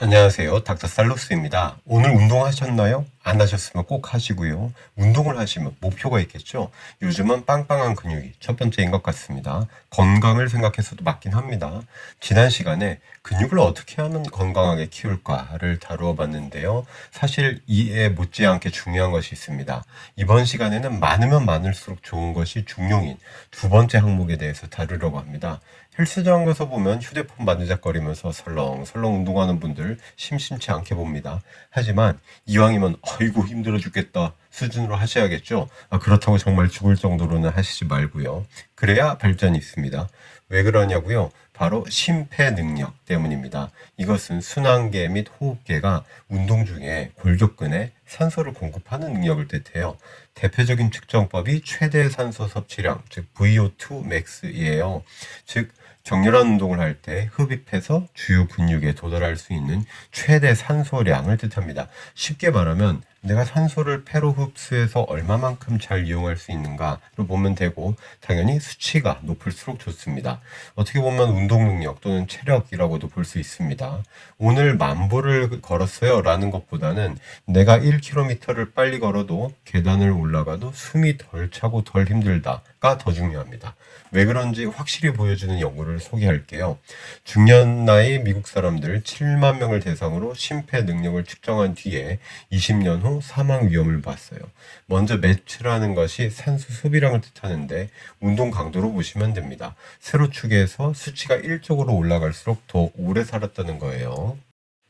안녕하세요. 닥터 살로스입니다. 오늘 운동하셨나요? 안 하셨으면 꼭 하시고요. 운동을 하시면 목표가 있겠죠? 요즘은 빵빵한 근육이 첫 번째인 것 같습니다. 건강을 생각해서도 맞긴 합니다. 지난 시간에 근육을 어떻게 하면 건강하게 키울까를 다루어 봤는데요. 사실 이에 못지않게 중요한 것이 있습니다. 이번 시간에는 많으면 많을수록 좋은 것이 중용인 두 번째 항목에 대해서 다루려고 합니다. 헬스장 가서 보면 휴대폰 만지작거리면서 설렁설렁 운동하는 분들 심심치 않게 봅니다. 하지만 이왕이면 아이고 힘들어 죽겠다 수준으로 하셔야겠죠. 그렇다고 정말 죽을 정도로는 하시지 말고요. 그래야 발전이 있습니다. 왜 그러냐고요? 바로 심폐 능력 때문입니다. 이것은 순환계 및 호흡계가 운동 중에 골격근에 산소를 공급하는 능력을 뜻해요. 대표적인 측정법이 최대 산소 섭취량, 즉 VO2 max이에요. 즉 격렬한 운동을 할 때 흡입해서 주요 근육에 도달할 수 있는 최대 산소량을 뜻합니다. 쉽게 말하면 내가 산소를 폐로 흡수해서 얼마만큼 잘 이용할 수 있는가로 보면 되고, 당연히 수치가 높을수록 좋습니다. 어떻게 보면 운동 능력 또는 체력이라고도 볼 수 있습니다. 오늘 10,000보를 걸었어요 라는 것보다는 내가 1km를 빨리 걸어도 계단을 올라가도 숨이 덜 차고 덜 힘들다가 더 중요합니다. 왜 그런지 확실히 보여주는 연구를 소개할게요. 중년 나이 미국 사람들 7만 명을 대상으로 심폐 능력을 측정한 뒤에 20년 후 사망 위험을 봤어요. 먼저 매츠라는 것이 산소 소비량을 뜻하는데 운동 강도로 보시면 됩니다. 세로축에서 수치가 1쪽으로 올라갈수록 더 오래 살았다는 거예요.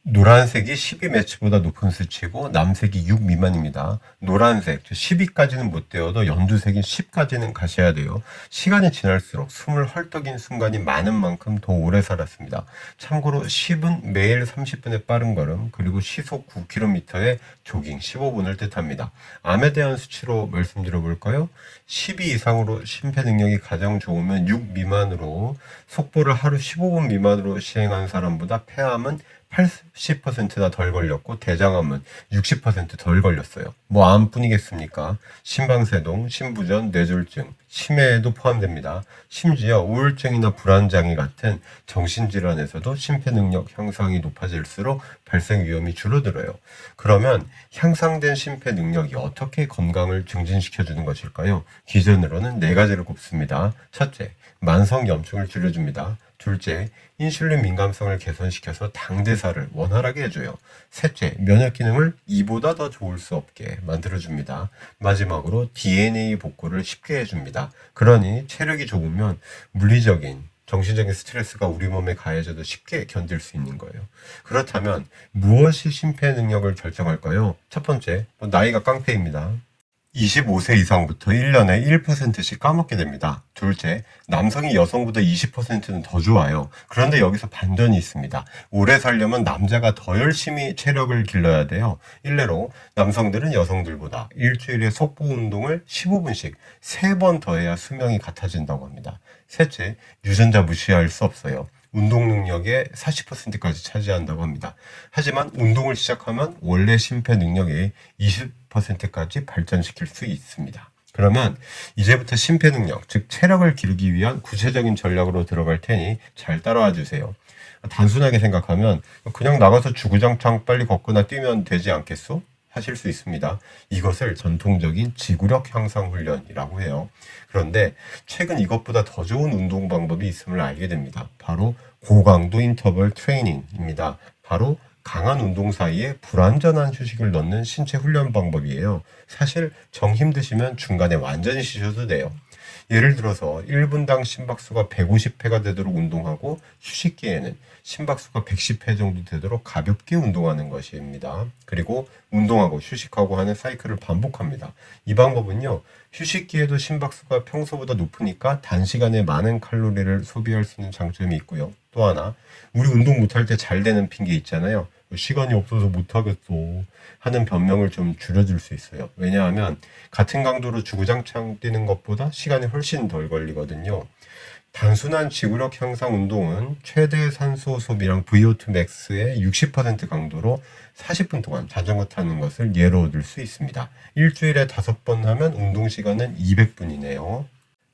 노란색이 12매치보다 높은 수치고 남색이 6 미만입니다. 노란색, 12까지는 못 되어도 연두색인 10까지는 가셔야 돼요. 시간이 지날수록 숨을 헐떡인 순간이 많은 만큼 더 오래 살았습니다. 참고로 10은 매일 30분의 빠른 걸음, 그리고 시속 9km의 조깅 15분을 뜻합니다. 암에 대한 수치로 말씀드려 볼까요? 12 이상으로 심폐 능력이 가장 좋으면 6 미만으로, 속보를 하루 15분 미만으로 시행한 사람보다 폐암은 80%나 덜 걸렸고 대장암은 60%덜 걸렸어요. 뭐 암뿐이겠습니까? 심방세동, 심부전, 뇌졸중, 치매에도 포함됩니다. 심지어 우울증이나 불안장애 같은 정신질환에서도 심폐능력 향상이 높아질수록 발생 위험이 줄어들어요. 그러면 향상된 심폐능력이 어떻게 건강을 증진시켜주는 것일까요? 기준으로는 4가지를 꼽습니다. 첫째, 만성염증을 줄여줍니다. 둘째, 인슐린 민감성을 개선시켜서 당대사를 원활하게 해줘요. 셋째, 면역 기능을 이보다 더 좋을 수 없게 만들어줍니다. 마지막으로 DNA 복구를 쉽게 해줍니다. 그러니 체력이 좋으면 물리적인 정신적인 스트레스가 우리 몸에 가해져도 쉽게 견딜 수 있는 거예요. 그렇다면 무엇이 심폐 능력을 결정할까요? 첫 번째, 나이가 깡패입니다. 25세 이상부터 1년에 1%씩 까먹게 됩니다. 둘째, 남성이 여성보다 20%는 더 좋아요. 그런데 여기서 반전이 있습니다. 오래 살려면 남자가 더 열심히 체력을 길러야 돼요. 일례로 남성들은 여성들보다 일주일에 속보 운동을 15분씩 3번 더 해야 수명이 같아진다고 합니다. 셋째, 유전자 무시할 수 없어요. 운동 능력의 40%까지 차지한다고 합니다. 하지만 운동을 시작하면 원래 심폐 능력의 20%까지 발전시킬 수 있습니다. 그러면 이제부터 심폐 능력, 즉 체력을 기르기 위한 구체적인 전략으로 들어갈 테니 잘 따라와 주세요. 단순하게 생각하면 그냥 나가서 주구장창 빨리 걷거나 뛰면 되지 않겠소? 하실 수 있습니다. 이것을 전통적인 지구력 향상 훈련이라고 해요. 그런데 최근 이것보다 더 좋은 운동 방법이 있음을 알게 됩니다. 바로 고강도 인터벌 트레이닝입니다. 바로 강한 운동 사이에 불완전한 휴식을 넣는 신체 훈련 방법이에요. 사실 정 힘드시면 중간에 완전히 쉬셔도 돼요. 예를 들어서 1분당 심박수가 150회가 되도록 운동하고 휴식기에는 심박수가 110회 정도 되도록 가볍게 운동하는 것입니다. 그리고 운동하고 휴식하고 하는 사이클을 반복합니다. 이 방법은요, 휴식기에도 심박수가 평소보다 높으니까 단시간에 많은 칼로리를 소비할 수 있는 장점이 있고요. 또 하나, 우리 운동 못할 때 잘 되는 핑계 있잖아요. 시간이 없어서 못하겠어 하는 변명을 좀 줄여줄 수 있어요. 왜냐하면 같은 강도로 주구장창 뛰는 것보다 시간이 훨씬 덜 걸리거든요. 단순한 지구력 향상 운동은 최대 산소 소비량 VO2 max의 60% 강도로 40분 동안 자전거 타는 것을 예로 들 수 있습니다. 일주일에 5번 하면 운동 시간은 200분이네요.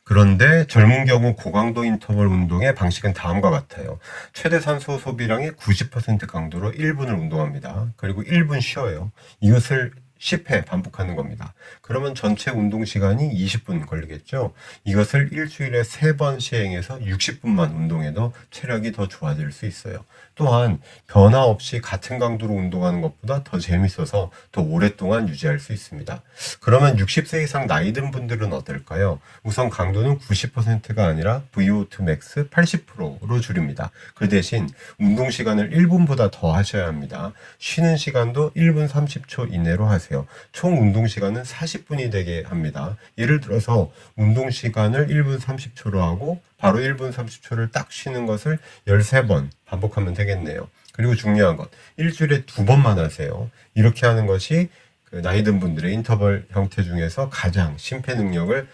그런데 젊은 경우 고강도 인터벌 운동의 방식은 다음과 같아요. 최대 산소 소비량의 90% 강도로 1분을 운동합니다. 그리고 1분 쉬어요. 이것을 10회 반복하는 겁니다. 그러면 전체 운동 시간이 20분 걸리겠죠. 이것을 일주일에 3번 시행해서 60분만 운동해도 체력이 더 좋아질 수 있어요. 또한 변화 없이 같은 강도로 운동하는 것보다 더 재밌어서 더 오랫동안 유지할 수 있습니다. 그러면 60세 이상 나이 든 분들은 어떨까요? 우선 강도는 90%가 아니라 VO2 max 80%로 줄입니다. 그 대신 운동 시간을 1분보다 더 하셔야 합니다. 쉬는 시간도 1분 30초 이내로 하세요. 총 운동 시간은 40분이 되게 합니다. 예를 들어서 운동 시간을 1분 30초로 하고 바로 1분 30초를 딱 쉬는 것을 13번 반복하면 되겠네요. 그리고 중요한 것, 일주일에 2번만 하세요. 이렇게 하는 것이 나이 든 분들의 인터벌 형태 중에서 가장 심폐 능력을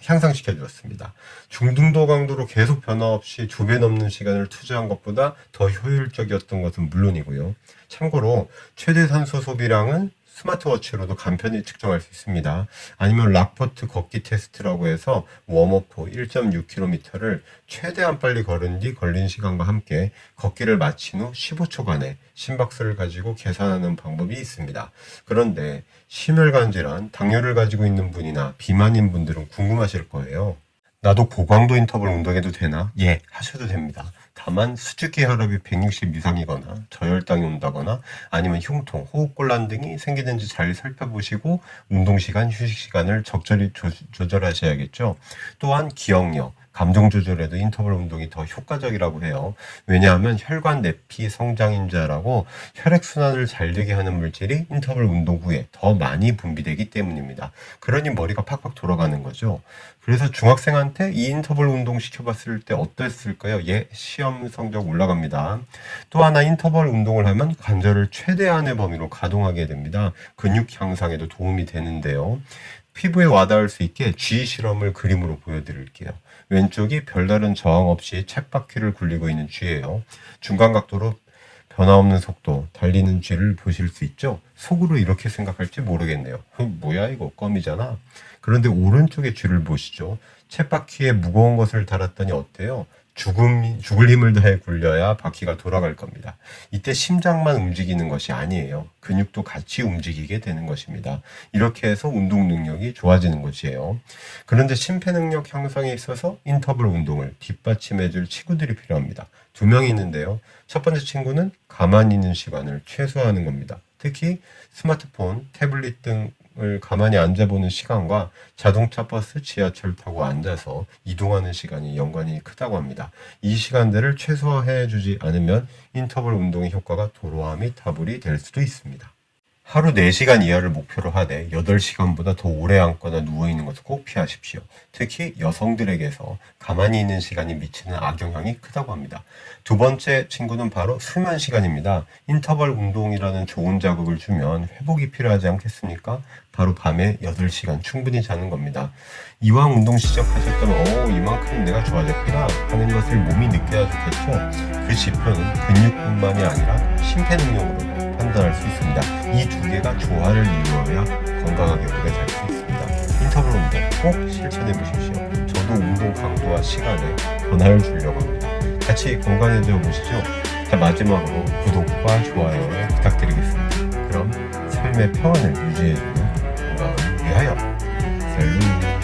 향상시켜 주었습니다. 중등도 강도로 계속 변화 없이 2배 넘는 시간을 투자한 것보다 더 효율적이었던 것은 물론이고요. 참고로 최대 산소 소비량은 스마트워치로도 간편히 측정할 수 있습니다. 아니면 락포트 걷기 테스트라고 해서 웜어프 1.6km를 최대한 빨리 걸은 뒤 걸린 시간과 함께 걷기를 마친 후 15초간의 심박수를 가지고 계산하는 방법이 있습니다. 그런데 심혈관 질환, 당뇨를 가지고 있는 분이나 비만인 분들은 궁금하실 거예요. 나도 고강도 인터벌 운동해도 되나? 예, 하셔도 됩니다. 다만 수축기 혈압이 160 이상이거나 저혈당이 온다거나 아니면 흉통, 호흡곤란 등이 생기는지 잘 살펴보시고 운동시간, 휴식시간을 적절히 조절하셔야겠죠. 또한 기억력, 감정 조절에도 인터벌 운동이 더 효과적이라고 해요. 왜냐하면 혈관 내피 성장인자라고 혈액순환을 잘 되게 하는 물질이 인터벌 운동 후에 더 많이 분비되기 때문입니다. 그러니 머리가 팍팍 돌아가는 거죠. 그래서 중학생한테 이 인터벌 운동 시켜봤을 때 어땠을까요? 예, 시험 성적 올라갑니다. 또 하나 인터벌 운동을 하면 관절을 최대한의 범위로 가동하게 됩니다. 근육 향상에도 도움이 되는데요. 피부에 와닿을 수 있게 G 실험을 그림으로 보여드릴게요. 왼쪽이 별다른 저항 없이 쳇바퀴를 굴리고 있는 G예요. 중간 각도로 변화 없는 속도, 달리는 G를 보실 수 있죠? 속으로 이렇게 생각할지 모르겠네요. 뭐야 이거 껌이잖아. 그런데 오른쪽의 G를 보시죠. 쳇바퀴에 무거운 것을 달았더니 어때요? 죽을 힘을 다해 굴려야 바퀴가 돌아갈 겁니다. 이때 심장만 움직이는 것이 아니에요. 근육도 같이 움직이게 되는 것입니다. 이렇게 해서 운동 능력이 좋아지는 것이에요. 그런데 심폐 능력 향상에 있어서 인터벌 운동을 뒷받침해줄 친구들이 필요합니다. 2명이 있는데요. 첫 번째 친구는 가만히 있는 시간을 최소화하는 겁니다. 특히 스마트폰, 태블릿 등을 가만히 앉아보는 시간과 자동차, 버스, 지하철 타고 앉아서 이동하는 시간이 연관이 크다고 합니다. 이 시간대를 최소화해주지 않으면 인터벌 운동의 효과가 도로함이 다불이 될 수도 있습니다. 하루 4시간 이하를 목표로 하되 8시간보다 더 오래 앉거나 누워있는 것을 꼭 피하십시오. 특히 여성들에게서 가만히 있는 시간이 미치는 악영향이 크다고 합니다. 2번째 친구는 바로 수면 시간입니다. 인터벌 운동이라는 좋은 자극을 주면 회복이 필요하지 않겠습니까? 바로 밤에 8시간 충분히 자는 겁니다. 이왕 운동 시작하셨다면 이만큼 내가 좋아졌구나 하는 것을 몸이 느껴야 좋겠죠. 그 지표는 근육뿐만이 아니라 심폐 능력으로도 판단할 수 있습니다. 이 2개가 조화를 이루어야 건강하게 오래 살 수 있습니다. 인터벌 운동 꼭 실천해 보십시오. 저도 운동 강도와 시간에 변화를 주려고 합니다. 같이 건강해져 보시죠. 자, 마지막으로 구독과 좋아요 부탁드리겠습니다. 그럼 삶의 평안을 유지해주는 건강을 위하여. 셀루.